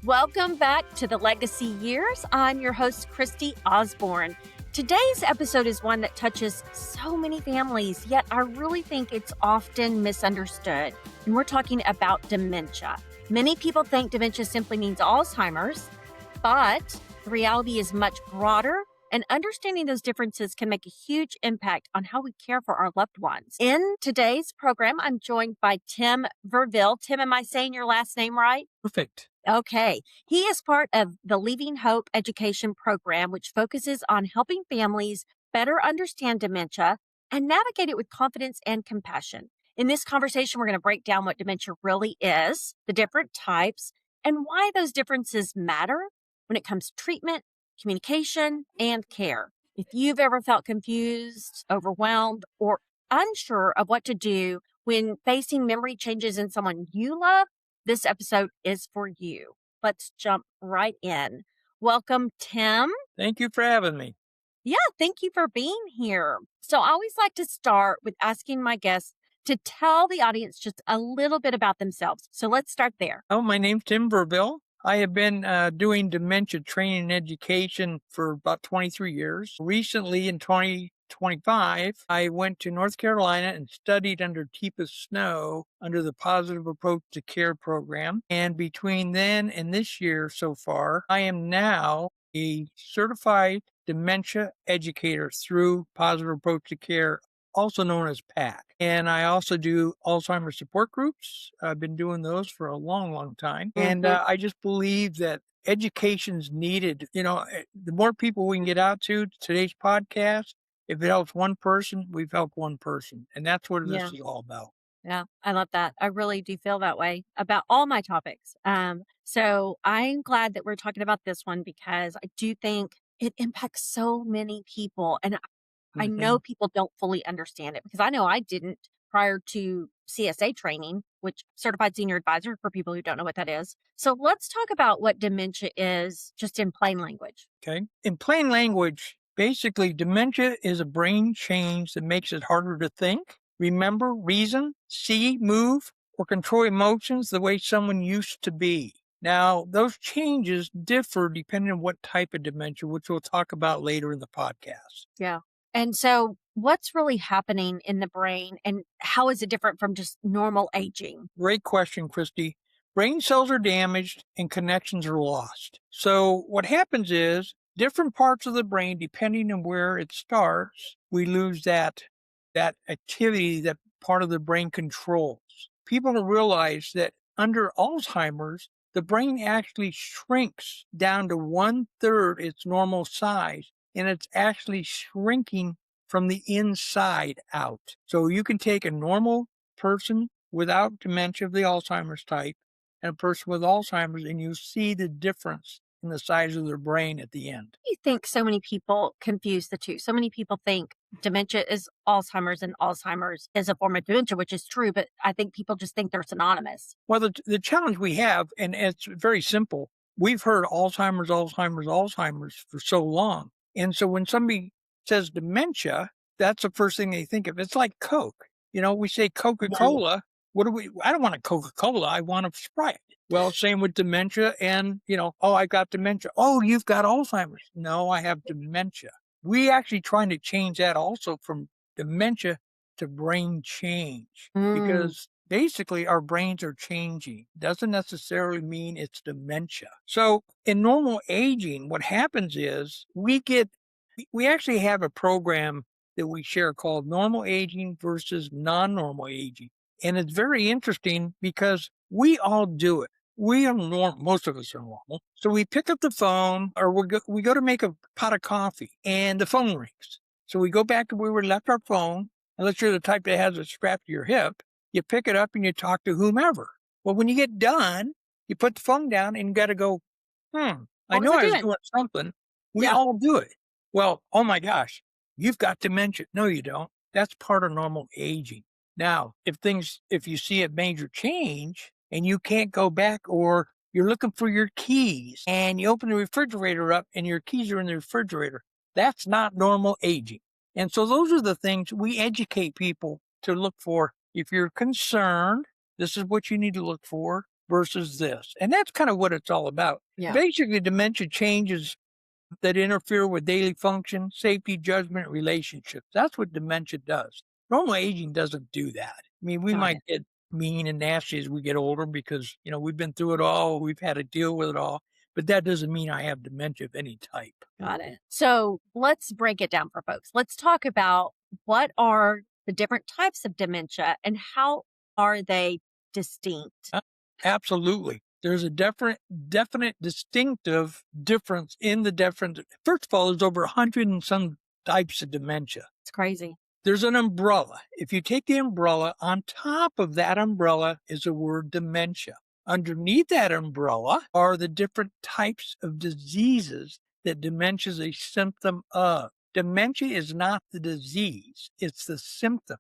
Welcome back to the Legacy Years. I'm your host, Kristy Osborn. Today's episode is one that touches so many families, yet I really think it's often misunderstood. And we're talking about dementia. Many people think dementia simply means Alzheimer's, but the reality is much broader, and understanding those differences can make a huge impact on how we care for our loved ones. In today's program, I'm joined by Tim Verville. Tim, am I saying your last name right? Perfect. Okay. He is part of the Leaving Hope education program, which focuses on helping families better understand dementia and navigate it with confidence and compassion. In this conversation, we're going to break down what dementia really is, the different types, and why those differences matter when it comes to treatment, communication, and care. If you've ever felt confused, overwhelmed, or unsure of what to do when facing memory changes in someone you love, this episode is for you. Let's jump right in. Welcome, Tim. Thank you for having me. Yeah, thank you for being here. So I always like to start with asking my guests to tell the audience just a little bit about themselves. So let's start there. Oh, my name's Tim Verville. I have been doing dementia training and education for about 23 years. Recently, in 2025, I went to North Carolina and studied under Teepa Snow under the Positive Approach to Care program. And between then and this year so far, I am now a certified dementia educator through Positive Approach to Care, also known as PAC. And I also do Alzheimer's support groups. I've been doing those for a long, long time. And I just believe that education's needed. You know, the more people we can get out to today's podcast, if it helps one person, we've helped one person. And that's what this is all about. Yeah, I love that. I really do feel that way about all my topics. So I'm glad that we're talking about this one because I do think it impacts so many people. And I know people don't fully understand it because I know I didn't prior to CSA training, which Certified Senior Advisor for people who don't know what that is. So let's talk about what dementia is just in plain language. Okay. In plain language, basically dementia is a brain change that makes it harder to think, remember, reason, see, move, or control emotions the way someone used to be. Now, those changes differ depending on what type of dementia, which we'll talk about later in the podcast. Yeah. And so what's really happening in the brain and how is it different from just normal aging? Great question, Kristy. Brain cells are damaged and connections are lost. So what happens is different parts of the brain, depending on where it starts, we lose that activity that part of the brain controls. People don't realize that under Alzheimer's, the brain actually shrinks down to 1/3 its normal size. And it's actually shrinking from the inside out. So you can take a normal person without dementia of the Alzheimer's type and a person with Alzheimer's, and you see the difference in the size of their brain at the end. You think so many people confuse the two. So many people think dementia is Alzheimer's and Alzheimer's is a form of dementia, which is true, but I think people just think they're synonymous. Well, the challenge we have, and it's very simple, we've heard Alzheimer's, Alzheimer's, Alzheimer's for so long. And so when somebody says dementia, that's the first thing they think of. It's like Coke. You know, we say Coca-Cola. I don't want a Coca-Cola. I want a Sprite. Well, same with dementia and, oh, I got dementia. Oh, you've got Alzheimer's. No, I have dementia. We actually trying to change that also from dementia to brain change because basically our brains are changing. Doesn't necessarily mean it's dementia. So in normal aging, what happens is we actually have a program that we share called normal aging versus non-normal aging. And it's very interesting because we all do it. We are normal. Most of us are normal. So we pick up the phone or we go to make a pot of coffee and the phone rings. So we go back to where we left our phone, unless you're the type that has it strapped to your hip. You pick it up and you talk to whomever. Well, when you get done, you put the phone down and you got to go, I know I was doing something. We all do it. Well, oh my gosh, you've got dementia. No, you don't. That's part of normal aging. Now, if you see a major change and you can't go back or you're looking for your keys and you open the refrigerator up and your keys are in the refrigerator, that's not normal aging. And so those are the things we educate people to look for. If you're concerned, this is what you need to look for. versus this. And that's kind of what it's all about. Yeah. Basically, dementia changes that interfere with daily function, safety, judgment, relationships. That's what dementia does. Normal aging doesn't do that. I mean, we Got might it. get mean and nasty as we get older because, we've been through it all. We've had to deal with it all. But that doesn't mean I have dementia of any type. Got it. So let's break it down for folks. Let's talk about what are the different types of dementia and how are they distinct? Uh, Absolutely. There's a definite distinctive difference in the different. First of all, there's over 100 and some types of dementia. It's crazy. There's an umbrella. If you take the umbrella, on top of that umbrella is the word dementia. Underneath that umbrella are the different types of diseases that dementia is a symptom of. Dementia is not the disease, it's the symptom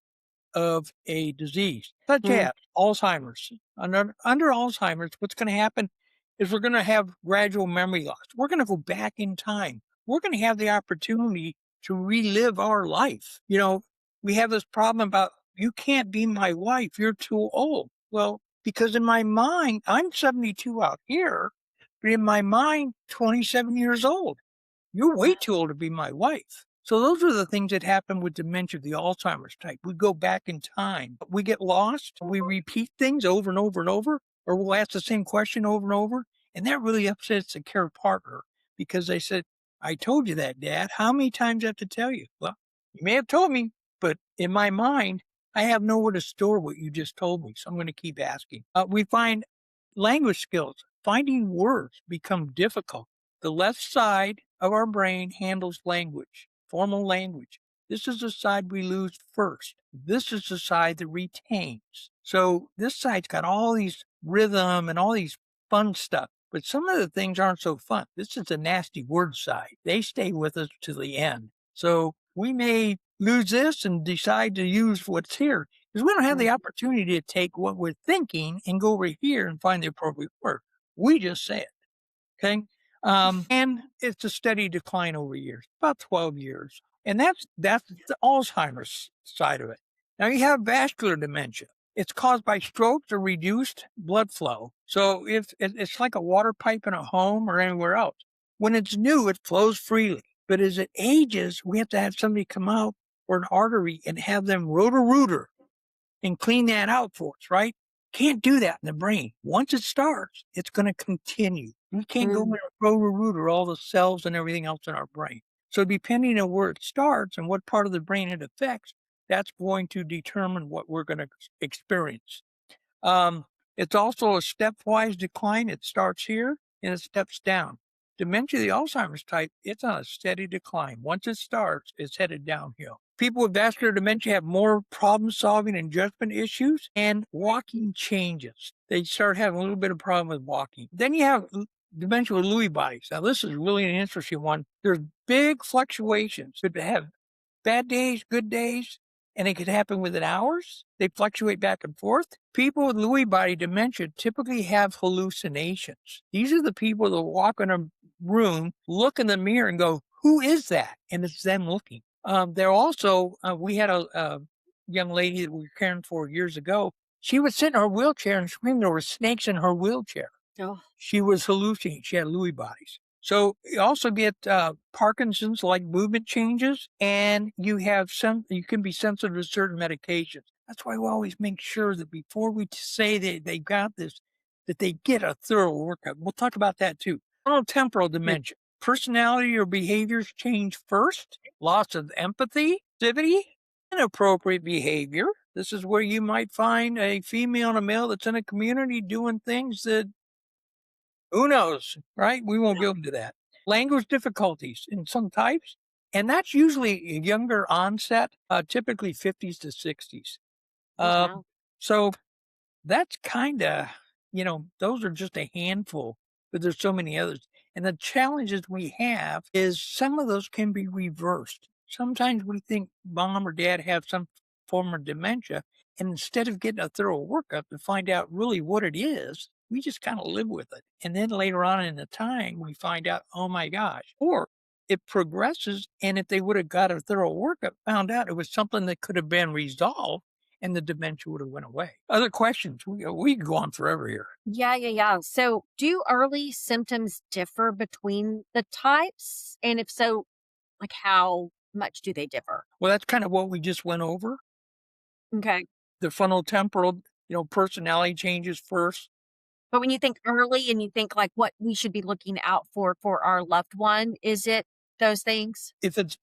of a disease, such Mm, as Alzheimer's. Under Alzheimer's, what's going to happen is we're going to have gradual memory loss. We're going to go back in time. We're going to have the opportunity to relive our life. We have this problem about you can't be my wife, you're too old. Well, because in my mind, I'm 72 out here, but in my mind, 27 years old. You're way too old to be my wife. So those are the things that happen with dementia, the Alzheimer's type. We go back in time. We get lost. We repeat things over and over and over, or we'll ask the same question over and over. And that really upsets the care partner because they said, I told you that, Dad. How many times do I have to tell you? Well, you may have told me, but in my mind, I have nowhere to store what you just told me. So I'm going to keep asking. We find language skills, finding words become difficult. The left side of our brain handles language, formal language. This is the side we lose first. This is the side that retains. So this side's got all these rhythm and all these fun stuff, but some of the things aren't so fun. This is the nasty word side. They stay with us to the end. So we may lose this and decide to use what's here because we don't have the opportunity to take what we're thinking and go over here and find the appropriate word. We just say it. Okay. And it's a steady decline over years, about 12 years. And that's the Alzheimer's side of it. Now you have vascular dementia. It's caused by strokes or reduced blood flow. So if it's like a water pipe in a home or anywhere else, when it's new, it flows freely. But as it ages, we have to have somebody come out or an artery and have them rotor-rooter and clean that out for us, right? Can't do that in the brain. Once it starts, it's going to continue. We can't go and rotor all the cells and everything else in our brain. So depending on where it starts and what part of the brain it affects, that's going to determine what we're going to experience. It's also a stepwise decline. It starts here and it steps down. Dementia, the Alzheimer's type, it's on a steady decline. Once it starts, it's headed downhill. People with vascular dementia have more problem solving and judgment issues, and walking changes. They start having a little bit of problem with walking. Then you have dementia with Lewy bodies. Now, this is really an interesting one. There's big fluctuations. Could have bad days, good days, and it could happen within hours. They fluctuate back and forth. People with Lewy body dementia typically have hallucinations. These are the people that walk in a room, look in the mirror and go, who is that? And it's them looking. They're also, we had a young lady that we were caring for years ago. She would sit in her wheelchair and scream there were snakes in her wheelchair. Oh, She was hallucinating. She had Lewy bodies. So you also get Parkinson's, like movement changes, and you can be sensitive to certain medications. That's why we always make sure that before we say that they got this, that they get a thorough workup. We'll talk about that too. Frontotemporal dementia. Personality or behaviors change first. Loss of empathy, sensitivity, inappropriate behavior. This is where you might find a female and a male that's in a community doing things that who knows, right? We won't go into that. Language difficulties in some types, and that's usually a younger onset, typically 50s to 60s. wow. So that's kind of, those are just a handful, but there's so many others. And the challenges we have is some of those can be reversed. Sometimes we think mom or dad have some form of dementia, and instead of getting a thorough workup to find out really what it is, we just kind of live with it. And then later on in the time, we find out, oh my gosh, or it progresses. And if they would have got a thorough workup, found out it was something that could have been resolved, and the dementia would have went away. Other questions? We could go on forever here. Yeah. So, do early symptoms differ between the types? And if so, like how much do they differ? Well, that's kind of what we just went over. Okay. The frontotemporal, personality changes first. But when you think early and you think like what we should be looking out for our loved one, is it those things?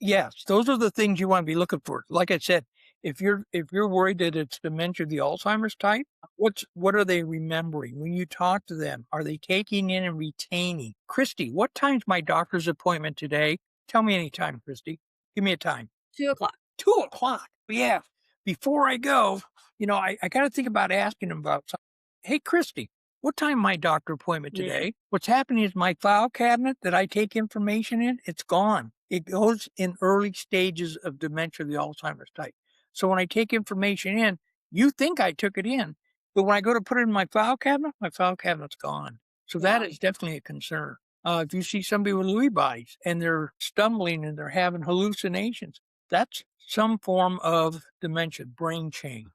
Yes, those are the things you want to be looking for. Like I said, if you're worried that it's dementia, the Alzheimer's type, what are they remembering? When you talk to them, are they taking in and retaining? Kristy, what time's my doctor's appointment today? Tell me any time, Kristy. Give me a time. 2 o'clock. 2 o'clock. Yeah. Before I go, I got to think about asking them about something. Hey, Kristy, what time my doctor appointment Yeah. today? What's happening is my file cabinet that I take information in, it's gone. It goes in early stages of dementia, the Alzheimer's type. So when I take information in, you think I took it in, but when I go to put it in my file cabinet's gone. So that Yeah. is definitely a concern. If you see somebody with Lewy bodies and they're stumbling and they're having hallucinations, that's some form of dementia, brain change.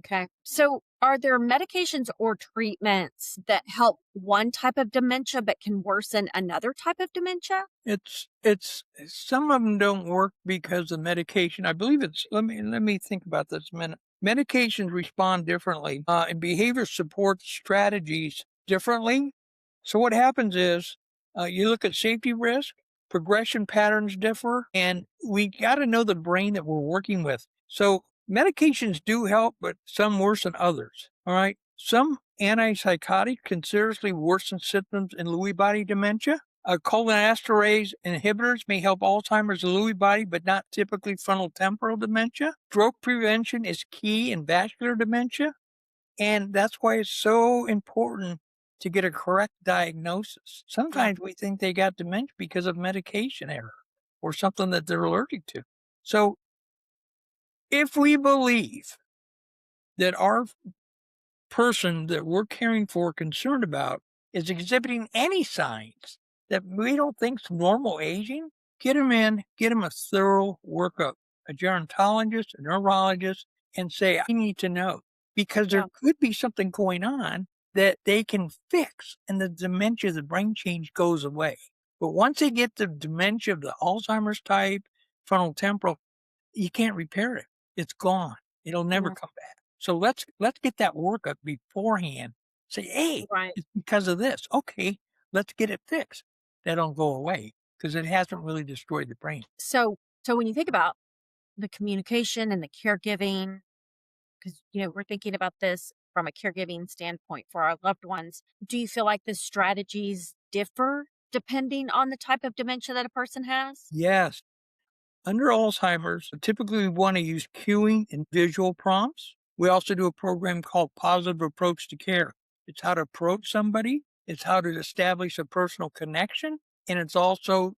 Okay. So, are there medications or treatments that help one type of dementia but can worsen another type of dementia? It's some of them don't work because of medication. I believe it's let me think about this a minute. Medications respond differently, and behavior support strategies differently. So what happens is you look at safety risk, progression patterns differ, and we got to know the brain that we're working with. So medications do help, but some worse than others. All right. Some antipsychotics can seriously worsen symptoms in Lewy body dementia. Cholinesterase inhibitors may help Alzheimer's and Lewy body, but not typically frontotemporal dementia. Stroke prevention is key in vascular dementia, and that's why it's so important to get a correct diagnosis. Yeah. Sometimes we think they got dementia because of medication error or something that they're allergic to. So if we believe that our person that we're caring for, concerned about, is exhibiting any signs that we don't think's normal aging, get them in, get them a thorough workup, a gerontologist, a neurologist, and say, I need to know, because there Yeah. could be something going on that they can fix, and the dementia, the brain change goes away. But once they get the dementia of the Alzheimer's type, frontotemporal, you can't repair it. It's gone. It'll never Yeah. come back. So let's get that workup beforehand. Say, hey, Right. it's because of this. Okay, let's get it fixed. That'll go away because it hasn't really destroyed the brain. So when you think about the communication and the caregiving, because we're thinking about this from a caregiving standpoint for our loved ones, do you feel like the strategies differ depending on the type of dementia that a person has? Yes. Under Alzheimer's, typically we want to use cueing and visual prompts. We also do a program called Positive Approach to Care. It's how to approach somebody, it's how to establish a personal connection, and it's also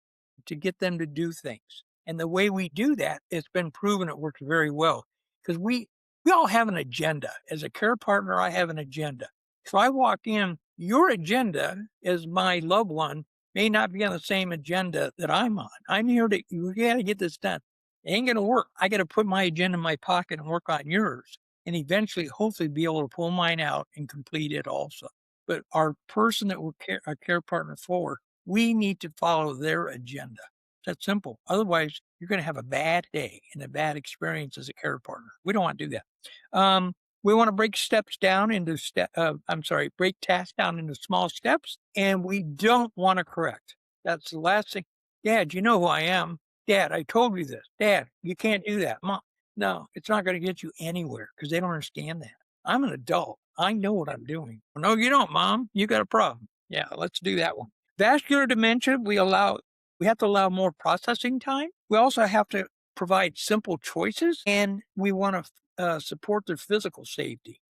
to get them to do things. And the way we do that, it's been proven it works very well because we all have an agenda. As a care partner, I have an agenda. So I walk in, your agenda as my loved one may not be on the same agenda that I'm on. I'm here you got to get this done. It ain't going to work. I got to put my agenda in my pocket and work on yours, and eventually, hopefully, be able to pull mine out and complete it also. But our person that we're a care partner for, we need to follow their agenda. That's simple. Otherwise, you're going to have a bad day and a bad experience as a care partner. We don't want to do that. We want to break steps down into break tasks down into small steps, and we don't want to correct. That's the last thing. Dad, you know who I am. Dad, I told you this. Dad, you can't do that. Mom, no, it's not going to get you anywhere because they don't understand that. I'm an adult. I know what I'm doing. No, you don't, Mom. You got a problem. Yeah, let's do that one. Vascular dementia, we have to allow more processing time. We also have to provide simple choices, and we want to support their physical safety.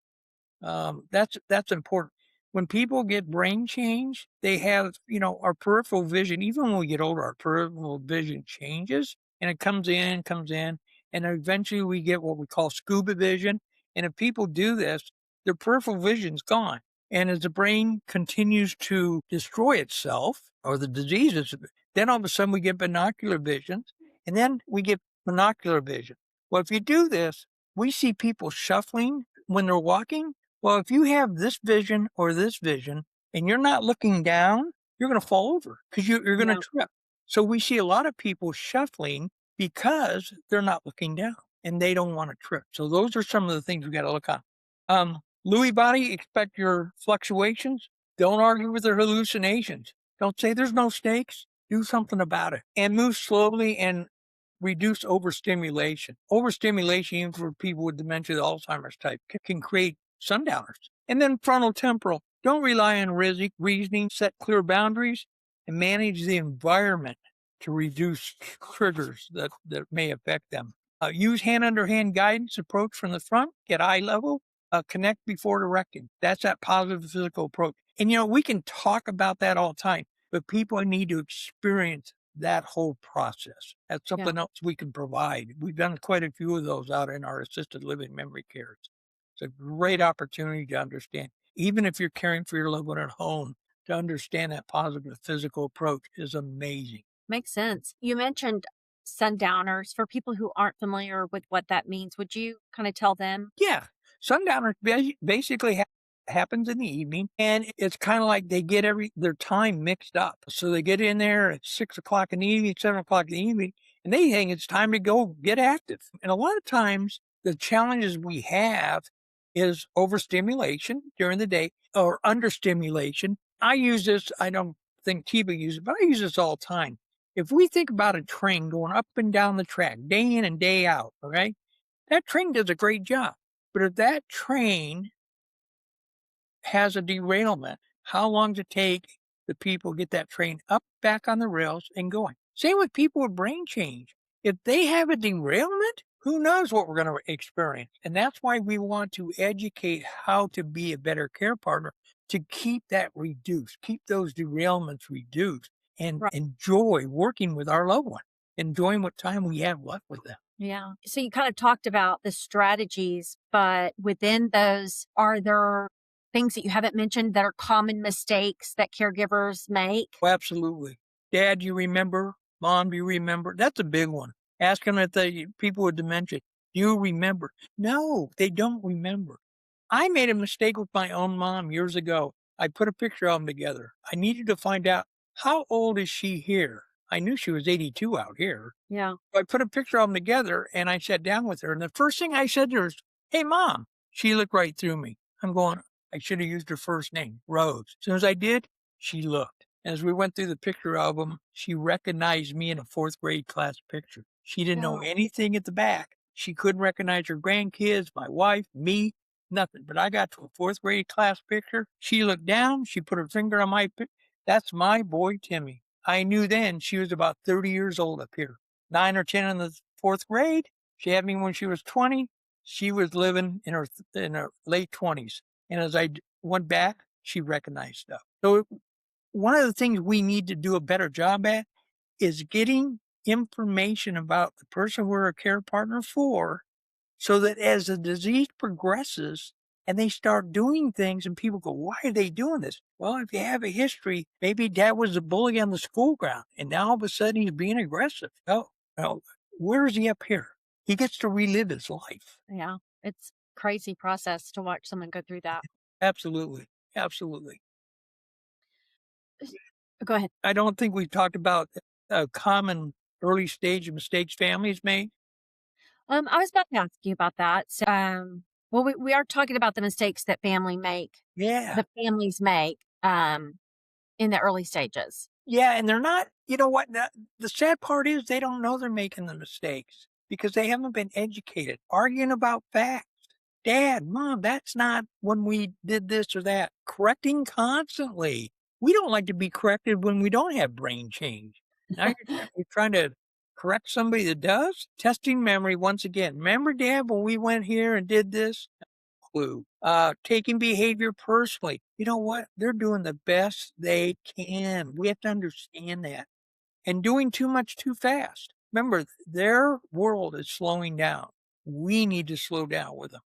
That's important. When people get brain change, they have, our peripheral vision, even when we get older, our peripheral vision changes and it comes in, and eventually we get what we call scuba vision. And if people do this, their peripheral vision's gone. And as the brain continues to destroy itself or the diseases, then all of a sudden we get binocular vision, and then we get monocular vision. Well, if you do this, We see people shuffling when they're walking. Well, if you have this vision or this vision and you're not looking down, you're going to fall over because you're going to Yeah, trip. So we see a lot of people shuffling because they're not looking down and they don't want to trip. So those are some of the things we got to look on. Lewy body, expect your fluctuations. Don't argue with their hallucinations. Don't say there's no stakes. Do something about it and move slowly and reduce overstimulation. Overstimulation, even for people with dementia, the Alzheimer's type, can create sundowners. And then frontotemporal. Don't rely on reasoning, set clear boundaries, and manage the environment to reduce triggers that may affect them. Use hand-under-hand guidance approach from the front, get eye level, connect before directing. That's that positive physical approach. And, we can talk about that all the time, but people need to experience that whole process. That's yeah. something else we can provide. We've done quite a few of those out in our assisted living memory care. It's a great opportunity to understand, even if you're caring for your loved one at home, to understand that positive physical approach is amazing. Makes sense. You mentioned sundowners. For people who aren't familiar with what that means, would you kind of tell them? Yeah. Sundowner basically happens in the evening, and it's kind of like they get their time mixed up. So they get in there at 6 o'clock in the evening, 7 o'clock in the evening, and they think it's time to go get active. And a lot of times, the challenges we have is overstimulation during the day or understimulation. I use this, I don't think Tiba uses it, but I use this all the time. If we think about a train going up and down the track, day in and day out, okay? That train does a great job. But if that train has a derailment, how long does it take the people get that train up back on the rails and going? Same with people with brain change. If they have a derailment, who knows what we're going to experience? And that's why we want to educate how to be a better care partner to keep that reduced, keep those derailments reduced, and Right. enjoy working with our loved one, enjoying what time we have left with them. Yeah. So you kind of talked about the strategies, but within those, are there things that you haven't mentioned that are common mistakes that caregivers make? Oh, absolutely. Dad, you remember? Mom, do you remember? That's a big one. Ask them if the people with dementia, do you remember? No, they don't remember. I made a mistake with my own mom years ago. I put a picture of them together. I needed to find out, how old is she here? I knew she was 82 out here. Yeah. So I put a picture of them together and I sat down with her. And the first thing I said to her is, "Hey, Mom." She looked right through me. I'm going, I should have used her first name, Rose. As soon as I did, she looked. As we went through the picture album, she recognized me in a fourth grade class picture. She didn't know Yeah. anything at the back. She couldn't recognize her grandkids, my wife, me, nothing. But I got to a fourth grade class picture. She looked down. She put her finger on my picture. That's my boy, Timmy. I knew then she was about 30 years old up here. 9 or 10 in the fourth grade. She had me when she was 20. She was living in her late 20s. And as I went back, she recognized stuff. So one of the things we need to do a better job at is getting information about the person we're a care partner for, so that as the disease progresses and they start doing things and people go, why are they doing this? Well, if you have a history, maybe dad was a bully on the school ground and now all of a sudden he's being aggressive. Oh, well, where is he up here? He gets to relive his life. Yeah. It's crazy process to watch someone go through that. Absolutely. Absolutely. Go ahead. I don't think we've talked about a common early stage of mistakes families make. I was about to ask you about that. So, well, we are talking about the mistakes that Yeah. the families make, in the early stages. Yeah, and they're not, you know what? The sad part is they don't know they're making the mistakes because they haven't been educated, arguing about facts. Dad, Mom, that's not when we did this or that. Correcting constantly. We don't like to be corrected when we don't have brain change. Now you're trying to correct somebody that does? Testing memory once again. Remember, Dad, when we went here and did this? Clue. Taking behavior personally. You know what? They're doing the best they can. We have to understand that. And doing too much too fast. Remember, their world is slowing down. We need to slow down with them.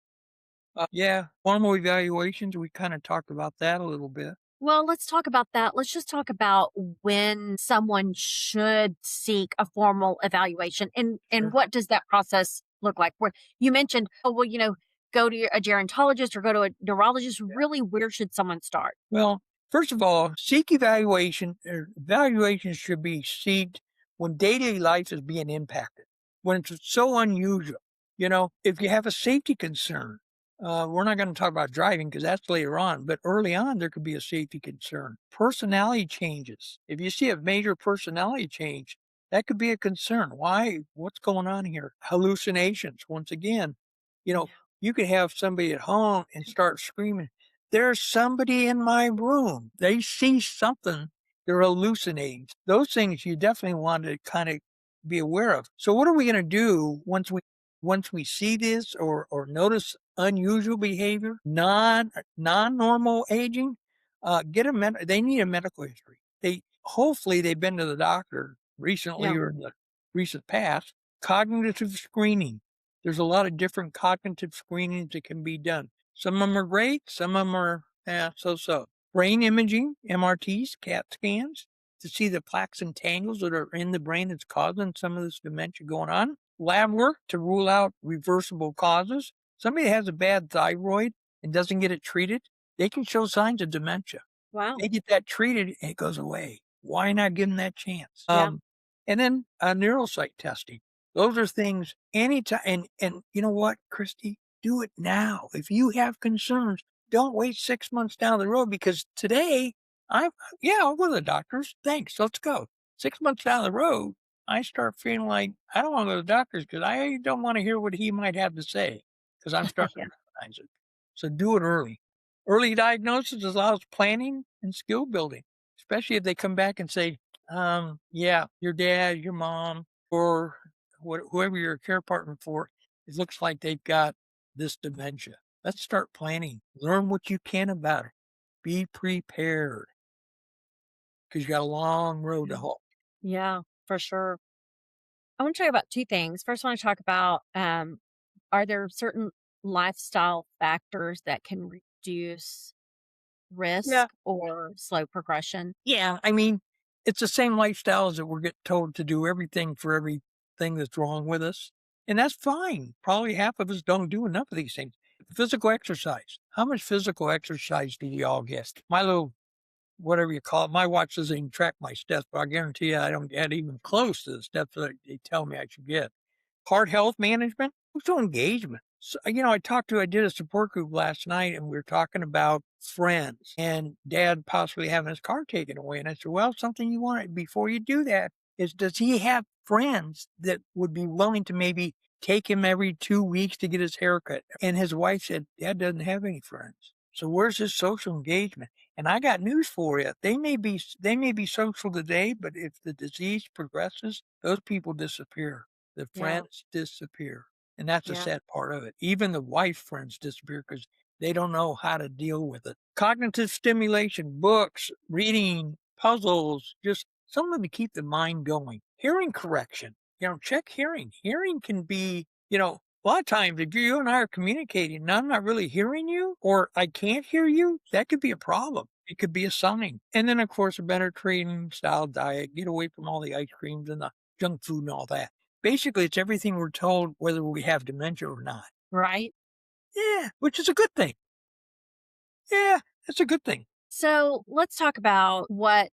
Yeah, formal evaluations, we kind of talked about that a little bit. Well, let's talk about that. Let's just talk about when someone should seek a formal evaluation and Sure. what does that process look like? Where you mentioned, oh, well, go to a gerontologist or go to a neurologist. Really, where should someone start? Well, first of all, seek evaluation. Evaluation should be sought when daily life is being impacted, when it's so unusual. If you have a safety concern, we're not going to talk about driving because that's later on, but early on, there could be a safety concern. Personality changes. If you see a major personality change, that could be a concern. Why? What's going on here? Hallucinations. Once again, you know, Yeah. you could have somebody at home and start screaming, there's somebody in my room. They see something. They're hallucinating. Those things you definitely want to kind of be aware of. So what are we going to do once we see this or notice unusual behavior, non-normal aging? They need a medical history. Hopefully they've been to the doctor recently Yeah. or in the recent past. Cognitive screening. There's a lot of different cognitive screenings that can be done. Some of them are great, some of them are so-so. Brain imaging, MRTs, CAT scans, to see the plaques and tangles that are in the brain that's causing some of this dementia going on. Lab work to rule out reversible causes. Somebody that has a bad thyroid and doesn't get it treated, they can show signs of dementia. Wow. They get that treated, it goes away. Why not give them that chance? Yeah. And then neuropsych testing. Those are things anytime. And you know what, Kristy? Do it now. If you have concerns, don't wait 6 months down the road because today, I'll go to the doctors. Thanks. Let's go. 6 months down the road, I start feeling like I don't want to go to the doctors because I don't want to hear what he might have to say because I'm starting Yeah. to recognize it. So do it early. Early diagnosis allows planning and skill building, especially if they come back and say, yeah, your dad, your mom, or whoever you're a care partner for, it looks like they've got this dementia. Let's start planning. Learn what you can about it. Be prepared because you got a long road to hoe. Yeah, for sure. I want to talk about two things. First, I want to talk about are there certain lifestyle factors that can reduce Yeah. risk or slow progression? Yeah. I mean, it's the same lifestyles that we're getting told to do everything for everything that's wrong with us. And that's fine. Probably half of us don't do enough of these things. Physical exercise. How much physical exercise do you all get? My little whatever you call it. My watch doesn't even track my steps, but I guarantee you I don't get even close to the steps that they tell me I should get. Heart health management, social engagement. So, I did a support group last night and we were talking about friends and dad possibly having his car taken away. And I said, well, something you want before you do that is does he have friends that would be willing to maybe take him every 2 weeks to get his haircut? And his wife said, dad doesn't have any friends. So where's his social engagement? And I got news for you. They may be social today, but if the disease progresses, those people disappear. The Yeah. friends disappear. And that's the Yeah. sad part of it. Even the wife friends disappear because they don't know how to deal with it. Cognitive stimulation, books, reading, puzzles, just something to keep the mind going. Hearing correction, check hearing. Hearing can be, a lot of times if you and I are communicating and I'm not really hearing you or I can't hear you, that could be a problem. It could be a sign. And then, of course, a better training style diet, get away from all the ice creams and the junk food and all that. Basically, it's everything we're told, whether we have dementia or not. Right. Yeah, which is a good thing. Yeah, it's a good thing. So let's talk about what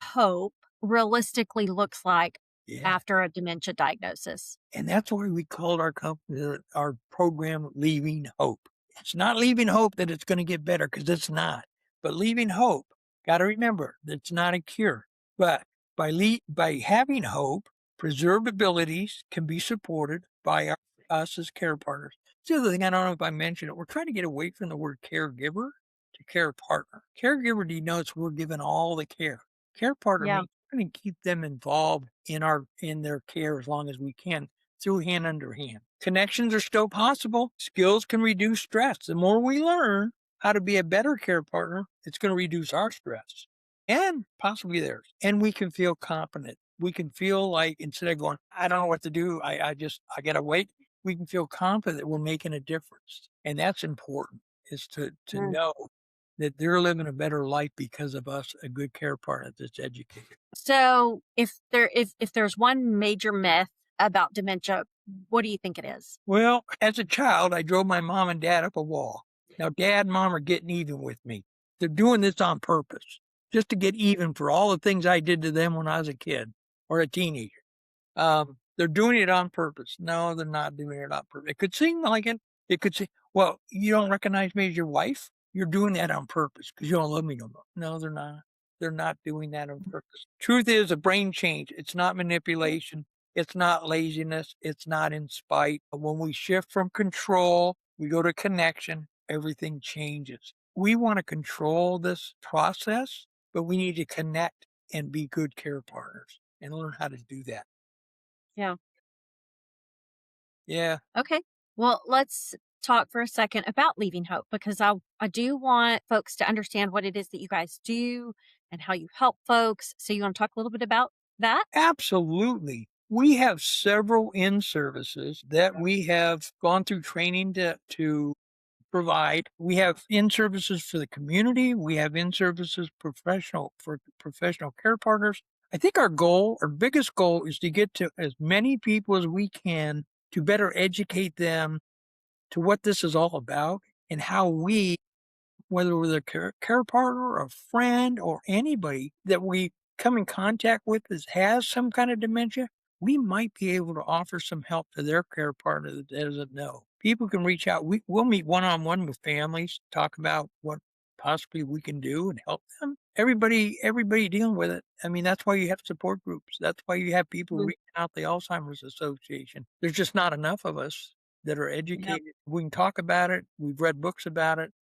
hope realistically looks like Yeah. after a dementia diagnosis. And that's why we called our company, our program, Leaving Hope. It's not leaving hope that it's going to get better because it's not. But leaving hope, got to remember, that's not a cure. But by having hope, preserved abilities can be supported by us as care partners. The other thing, I don't know if I mentioned it, we're trying to get away from the word caregiver to care partner. Caregiver denotes we're giving all the care. Care partner Yeah. means we're going to keep them involved in their care as long as we can through hand under hand. Connections are still possible. Skills can reduce stress. The more we learn how to be a better care partner, it's going to reduce our stress and possibly theirs. And we can feel confident. We can feel like instead of going, I don't know what to do, I got to wait. We can feel confident that we're making a difference. And that's important is to Mm. know that they're living a better life because of us, a good care partner that's educated. So if there's one major myth about dementia, What do you think it is? Well, as a child, I drove my mom and dad up a wall. Now, dad and mom are getting even with me. They're doing this on purpose, just to get even for all the things I did to them when I was a kid or a teenager. They're doing it on purpose. No, they're not doing it on purpose. It could seem like it. It could say, well, you don't recognize me as your wife? You're doing that on purpose because you don't love me no more. No, they're not. They're not doing that on purpose. Truth is a brain change. It's not manipulation. It's not laziness. It's not in spite. When we shift from control, we go to connection, everything changes. We want to control this process, but we need to connect and be good care partners and learn how to do that. Yeah. Yeah. Okay. Well, let's talk for a second about Leaving Hope because I do want folks to understand what it is that you guys do and how you help folks. So you want to talk a little bit about that? Absolutely. We have several in services that we have gone through training to provide. We have in services for the community. We have in services for professional care partners. I think our biggest goal is to get to as many people as we can to better educate them to what this is all about and how we, whether we're a care partner or a friend or anybody that we come in contact with that has some kind of dementia, we might be able to offer some help to their care partner that doesn't know. People can reach out. We'll meet one-on-one with families, talk about what possibly we can do and help them. Everybody dealing with it. I mean, that's why you have support groups. That's why you have people Mm. reaching out the Alzheimer's Association. There's just not enough of us that are Yep. educated. We can talk about it. We've read books about it.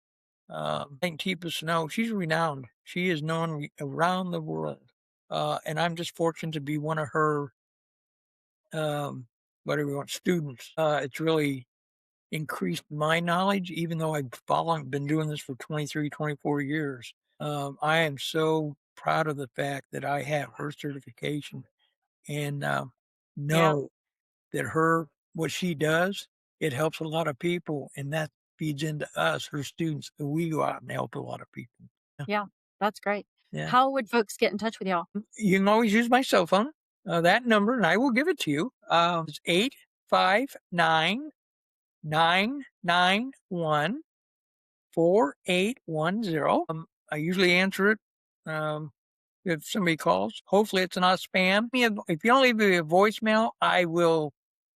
I think Tipa Snow, she's renowned. She is known around the world. And I'm just fortunate to be one of her, whatever you want, students. It's really increased my knowledge, even though been doing this for 23, 24 years. I am so proud of the fact that I have her certification and Yeah. know that what she does, it helps a lot of people. And that feeds into us, her students, and we go out and help a lot of people. Yeah. Yeah. That's great. Yeah. How would folks get in touch with y'all? You can always use my cell phone, that number, and I will give it to you. It's 859-991-4810. I usually answer it. If somebody calls, hopefully it's not spam. If you don't leave me a voicemail, I will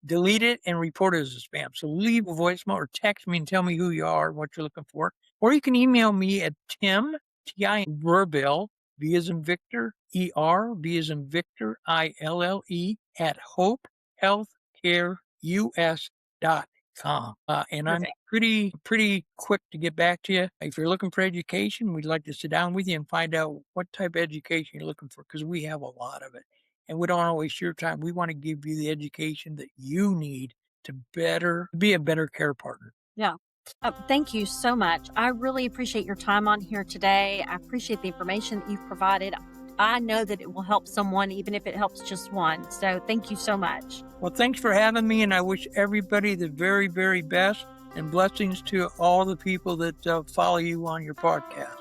delete it and report it as a spam. So leave a voicemail or text me and tell me who you are, what you're looking for. Or you can email me at Tim Verville, V as in Victor, E-R, V as in Victor, I-L-L-E, at hopehealthcareus.com. And I'm pretty quick to get back to you. If you're looking for education, we'd like to sit down with you and find out what type of education you're looking for, because we have a lot of it. And we don't want to waste your time. We want to give you the education that you need to be a better care partner. Yeah. Thank you so much. I really appreciate your time on here today. I appreciate the information that you've provided. I know that it will help someone, even if it helps just one. So thank you so much. Well, thanks for having me, and I wish everybody the very, very best, and blessings to all the people that follow you on your podcast.